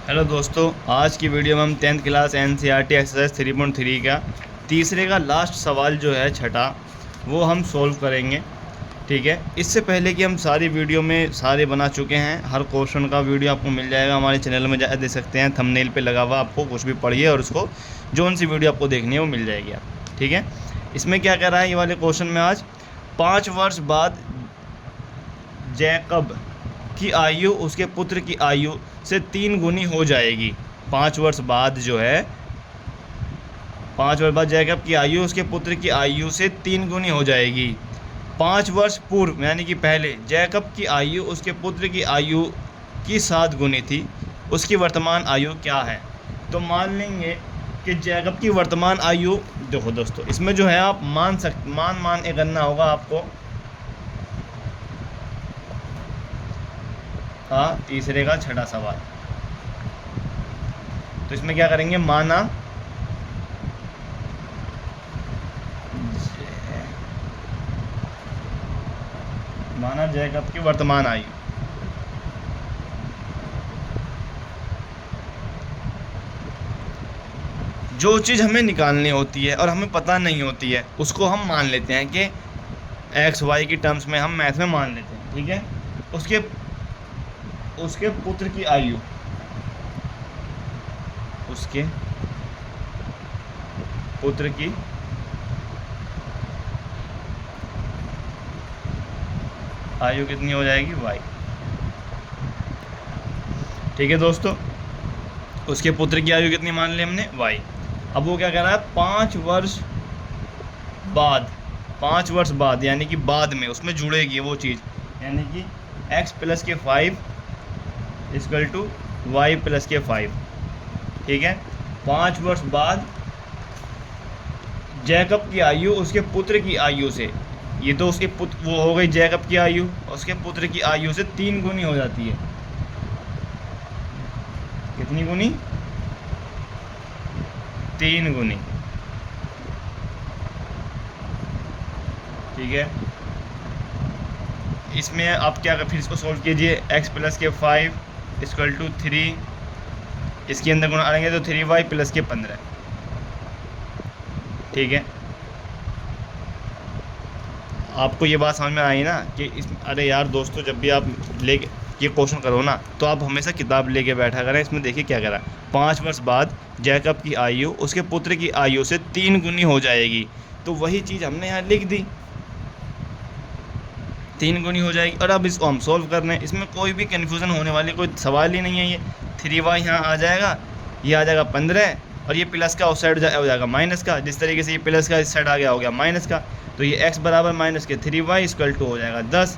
Hello दोस्तों, आज की वीडियो में हम 10th क्लास एनसीईआरटी एक्सरसाइज 3.3 का तीसरे का लास्ट सवाल जो है छठा, वो हम सोल्व करेंगे। ठीक है, इससे पहले कि हम सारी वीडियो में सारे बना चुके हैं, हर क्वेश्चन का वीडियो आपको मिल जाएगा हमारे चैनल में, जा दे सकते हैं, थंबनेल पे लगा हुआ। आपको कुछ भी पढ़िए और उसको जोन सी वीडियो आपको देखनी है वो मिल जाएगी आप। ठीक है, इसमें क्या कह रहा है ये वाले क्वेश्चन में, आज 5 वर्ष बाद जैकब की आयु उसके पुत्र की आयु से 3 गुनी हो जाएगी। 5 वर्ष बाद जो है, 5 वर्ष बाद जैकब की आयु उसके पुत्र की आयु से 3 गुनी हो जाएगी। 5 वर्ष पूर्व यानी कि पहले जैकब की आयु उसके पुत्र की आयु की 7 गुनी थी। उसकी वर्तमान आयु क्या है? तो मान लेंगे कि जैकब की वर्तमान आयु, देखो दोस्तों, इसमें जो है आप मान ये करना होगा आपको। हाँ, तीसरे का छठा सवाल। तो इसमें क्या करेंगे, माना जैकब की वर्तमान आयु। जो चीज़ हमें निकालनी होती है और हमें पता नहीं होती है, उसको हम मान लेते हैं कि एक्स वाई की टर्म्स में हम मैथ में मान लेते हैं। ठीक है, उसके उसके पुत्र की आयु, उसके पुत्र की आयु कितनी हो जाएगी? वाई। ठीक है दोस्तों, उसके पुत्र की आयु कितनी मान ली हमने? वाई। अब वो क्या कह रहा है, 5 वर्ष बाद, 5 वर्ष बाद यानी कि बाद में उसमें जुड़ेगी वो चीज़, यानी कि x प्लस के 5 इक्वल टू वाई प्लस के 5। ठीक है, 5 वर्ष बाद जैकब की आयु उसके पुत्र की आयु से, ये तो उसके पुत्र वो हो गई जैकब की आयु, उसके पुत्र की आयु से 3 गुनी हो जाती है। कितनी गुनी? 3 गुनी। ठीक है, इसमें आप क्या कर, फिर इसको सोल्व कीजिए। x प्लस के 5 इक्वल टू 3, इसके अंदर गुणा करेंगे तो 3y प्लस के 15। ठीक है, आपको ये बात समझ में आई ना कि अरे यार दोस्तों, जब भी आप लेके ये क्वेश्चन करो ना, तो आप हमेशा किताब लेके बैठा करें। इसमें देखिए क्या कह रहा है, 5 वर्ष बाद जैकब की आयु उसके पुत्र की आयु से 3 गुनी हो जाएगी। तो वही चीज़ हमने यहाँ लिख दी, 3 गुनी हो जाएगी। और अब इसको हम सोल्व कर रहे हैं, इसमें कोई भी कन्फ्यूज़न होने वाली कोई सवाल ही नहीं है। ये 3y यहाँ आ जाएगा, ये आ जाएगा 15, और ये प्लस का उस साइड हो जाएगा माइनस का। जिस तरीके से ये प्लस का इस साइड आ गया, हो गया माइनस का। तो ये x बराबर माइनस के 3y इक्वल टू हो जाएगा 10।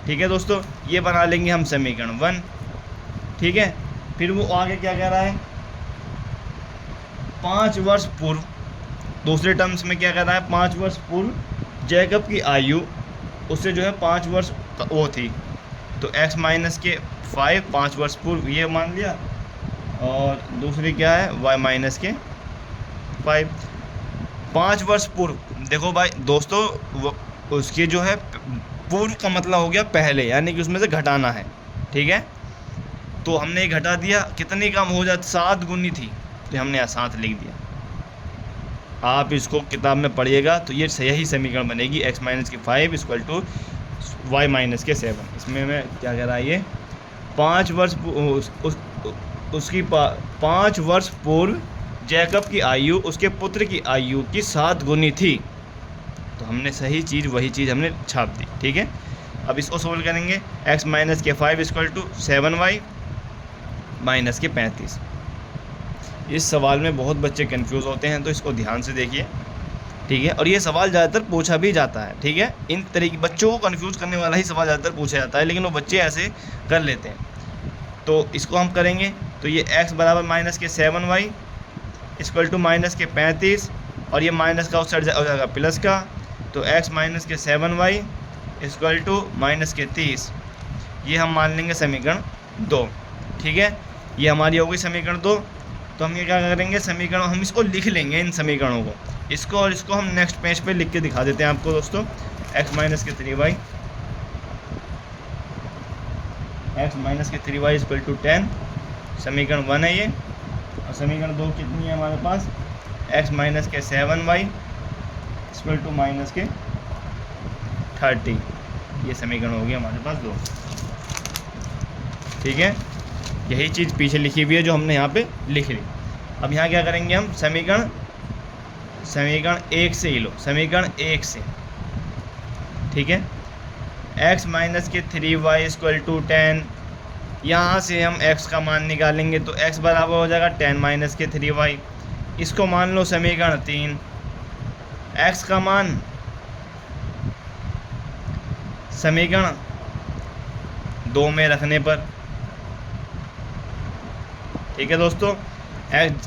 ठीक है दोस्तों, ये बना लेंगे हम समीकरण 1। ठीक है, फिर वो आगे क्या कह रहा है, 5 वर्ष पूर्व, दूसरे टर्म्स में क्या कह रहा है, 5 वर्ष पूर्व जैकब की आयु उससे जो है 5 वर्ष वो थी। तो x माइनस के 5 वर्ष पूर्व ये मान लिया, और दूसरी क्या है, y माइनस के 5 वर्ष पूर्व। देखो भाई दोस्तों, उसके जो है पूर्व का मतलब हो गया पहले, यानी कि उसमें से घटाना है। ठीक है, तो हमने ये घटा दिया, कितनी कम हो जाती, 7 गुनी थी, तो हमने यहाँ 7 लिख दिया। आप इसको किताब में पढ़िएगा तो ये सही समीकरण बनेगी, x माइनस के 5 इक्वल टू वाई माइनस के 7। इसमें मैं क्या कह रहा है, ये 5 वर्ष उसकी 5 वर्ष पूर्व जैकब की आयु उसके पुत्र की आयु की 7 गुनी थी। तो हमने सही चीज़, वही चीज़ हमने छाप दी। ठीक है, अब इसको सोल्व करेंगे, x माइनस के 5 इक्वल टू 7y माइनस के 35। इस सवाल में बहुत बच्चे कंफ्यूज होते हैं, तो इसको ध्यान से देखिए। ठीक है, और ये सवाल ज़्यादातर पूछा भी जाता है। ठीक है, इन तरीके बच्चों को कंफ्यूज करने वाला ही सवाल ज़्यादातर पूछा जाता है, लेकिन वो बच्चे ऐसे कर लेते हैं। तो इसको हम करेंगे, तो ये x बराबर माइनस के 7y इक्वल टू माइनस के 35, और ये माइनस का उस साइड हो जाएगा प्लस का। तो x माइनस के 7y इक्वल टू माइनस के 30, ये हम मान लेंगे समीकरण 2। ठीक है, ये हमारी हो गई समीकरण 2। तो हम ये क्या करेंगे, समीकरण हम इसको लिख लेंगे, इन समीकरणों को, इसको और इसको हम नेक्स्ट पेज पे लिख के दिखा देते हैं आपको दोस्तों। x माइनस के 3y, x माइनस के 3y इक्वल टू 10, समीकरण 1 है ये। और समीकरण 2 कितनी है हमारे पास, x माइनस के 7y इक्वल टू माइनस के 30। ये समीकरण हो गया हमारे पास 2। ठीक है, यही चीज़ पीछे लिखी हुई है जो हमने यहाँ पे लिख ली। अब यहाँ क्या करेंगे हम, समीकरण 1 से ही लो, समीकरण 1 से। ठीक है, x माइनस के 3y इक्वल टू 10, यहाँ से हम x का मान निकालेंगे तो x बराबर हो जाएगा 10 माइनस के 3y। इसको मान लो समीकरण 3। x का मान समीकरण 2 में रखने पर। ठीक है दोस्तों,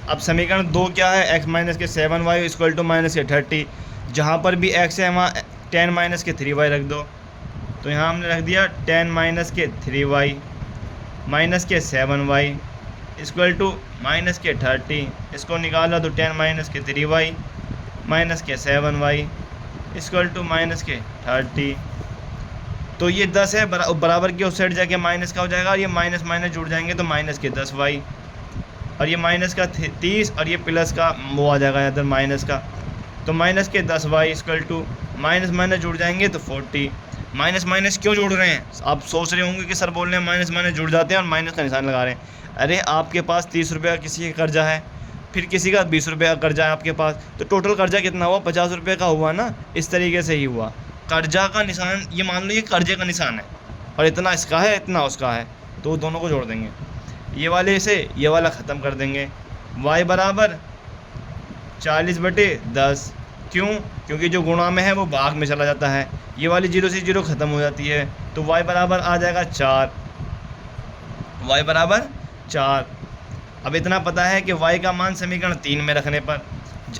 अब समीकरण 2 क्या है, x माइनस के 7y इक्वल टू माइनस के 30। जहाँ पर भी x है वहाँ 10 माइनस के 3y रख दो। तो यहाँ हमने रख दिया 10 माइनस के 3y माइनस के 7y इक्वल टू माइनस के 30। इसको निकाला तो 10 माइनस के 3y माइनस के 7y इक्वल टू माइनस के 30। तो ये 10 है, बराबर के उस साइड जाके माइनस का हो जाएगा, और ये माइनस माइनस जुड़ जाएंगे तो माइनस के 10y, और ये माइनस का 30, और ये प्लस का वो आ जाएगा इधर माइनस का, तो माइनस के 10y equal to minus minus जुड़ जाएंगे तो 40। माइनस माइनस क्यों जुड़ रहे हैं, आप सोच रहे होंगे कि सर बोल रहे हैं माइनस माइनस जुड़ जाते हैं और माइनस का निशान लगा रहे हैं। अरे आपके पास 30 रुपये का किसी का कर्जा है, फिर किसी का 20 रुपये का कर्जा है आपके पास, तो टोटल कर्जा कितना हुआ, 50 रुपये का हुआ ना। इस तरीके से ही हुआ, कर्जा का निशान, ये मान लो ये कर्जे का निशान है, और इतना इसका है इतना उसका है, तो दोनों को जोड़ देंगे। ये वाले से ये वाला ख़त्म कर देंगे। y बराबर 40/10। क्यों, क्योंकि जो गुणा में है वो भाग में चला जाता है, ये वाली 0 से 0 ख़त्म हो जाती है, तो y बराबर आ जाएगा 4। y बराबर 4। अब इतना पता है कि y का मान समीकरण 3 में रखने पर,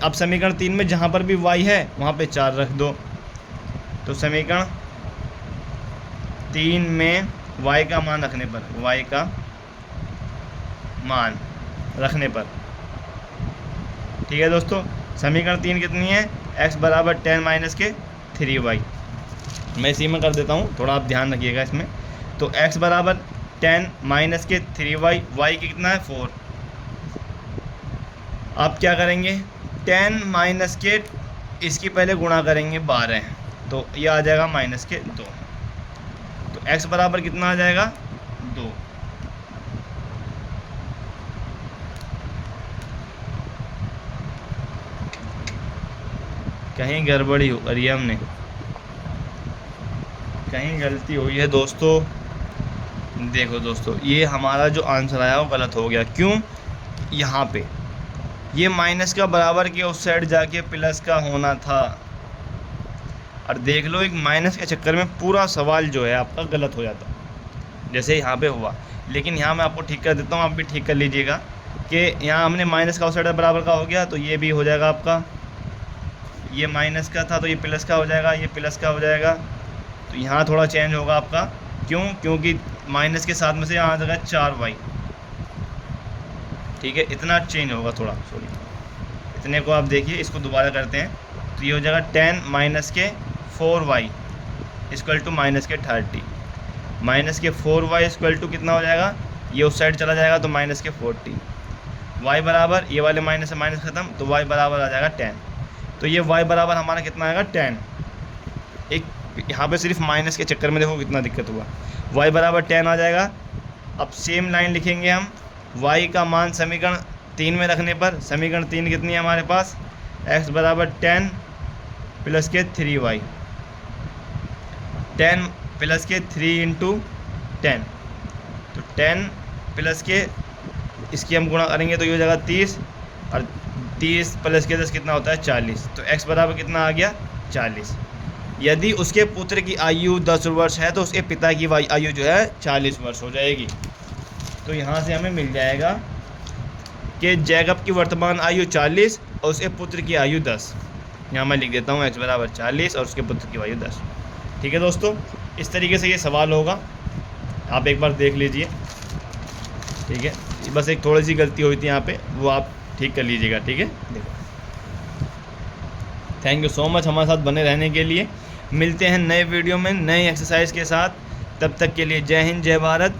अब समीकरण 3 में जहाँ पर भी y है वहाँ पे 4 रख दो। तो समीकरण 3 में y का मान रखने पर, y का मान रखने पर। ठीक है दोस्तों, समीकरण 3 कितनी है, x बराबर 10 माइनस के 3y। मैं इसी में कर देता हूँ, थोड़ा आप ध्यान रखिएगा इसमें। तो x बराबर 10 माइनस के 3y, y कितना है 4। आप क्या करेंगे, 10 माइनस के इसकी पहले गुणा करेंगे 12, तो ये आ जाएगा माइनस के 2। तो x बराबर कितना आ जाएगा 2। कहीं गड़बड़ी हो करी है हमने, कहीं गलती हुई है दोस्तों। देखो दोस्तों, ये हमारा जो आंसर आया वो गलत हो गया। क्यों, यहाँ पे ये माइनस का बराबर के उस साइड जाके प्लस का होना था, और देख लो एक माइनस के चक्कर में पूरा सवाल जो है आपका गलत हो जाता, जैसे यहाँ पे हुआ। लेकिन यहाँ मैं आपको ठीक कर देता हूँ, आप भी ठीक कर लीजिएगा कि यहाँ हमने माइनस का उस साइड बराबर का हो गया, तो ये भी हो जाएगा आपका, ये माइनस का था तो ये प्लस का हो जाएगा, ये प्लस का हो जाएगा। तो यहाँ थोड़ा चेंज होगा आपका, क्यों, क्योंकि माइनस के साथ में से यहाँ आ जाएगा 4y। ठीक है, इतना चेंज होगा थोड़ा, सॉरी इतने को आप देखिए, इसको दोबारा करते हैं तो ये हो जाएगा 10 माइनस के 4y इक्वल टू माइनस के 30। माइनस के 4y इक्वल टू कितना हो जाएगा, ये उस साइड चला जाएगा तो माइनस के 40। y बराबर, ये वाले माइनस से माइनस ख़त्म, तो y बराबर आ जाएगा 10। तो ये y बराबर हमारा कितना आएगा 10। एक यहाँ पे सिर्फ माइनस के चक्कर में देखो कितना दिक्कत हुआ, y बराबर 10 आ जाएगा। अब सेम लाइन लिखेंगे हम, y का मान समीकरण 3 में रखने पर। समीकरण 3 कितनी है हमारे पास, x बराबर 10 प्लस के 3y, 10 प्लस के 3 इंटू 10, तो 10 प्लस के इसकी हम गुणा करेंगे तो ये हो जाएगा 30, और 30 प्लस के 10 कितना होता है 40। तो x बराबर कितना आ गया 40। यदि उसके पुत्र की आयु 10 वर्ष है तो उसके पिता की आयु जो है 40 वर्ष हो जाएगी। तो यहाँ से हमें मिल जाएगा कि जैकब की वर्तमान आयु 40 और उसके पुत्र की आयु 10। यहाँ मैं लिख देता हूँ x बराबर 40 और उसके पुत्र की आयु 10। ठीक है दोस्तों, इस तरीके से ये सवाल होगा, आप एक बार देख लीजिए। ठीक है, बस एक थोड़ी सी गलती हुई थी यहाँ पे, वो आप ठीक कर लीजिएगा। ठीक है, देखो, थैंक यू सो मच हमारे साथ बने रहने के लिए। मिलते हैं नए वीडियो में नए एक्सरसाइज के साथ, तब तक के लिए जय हिंद जय भारत।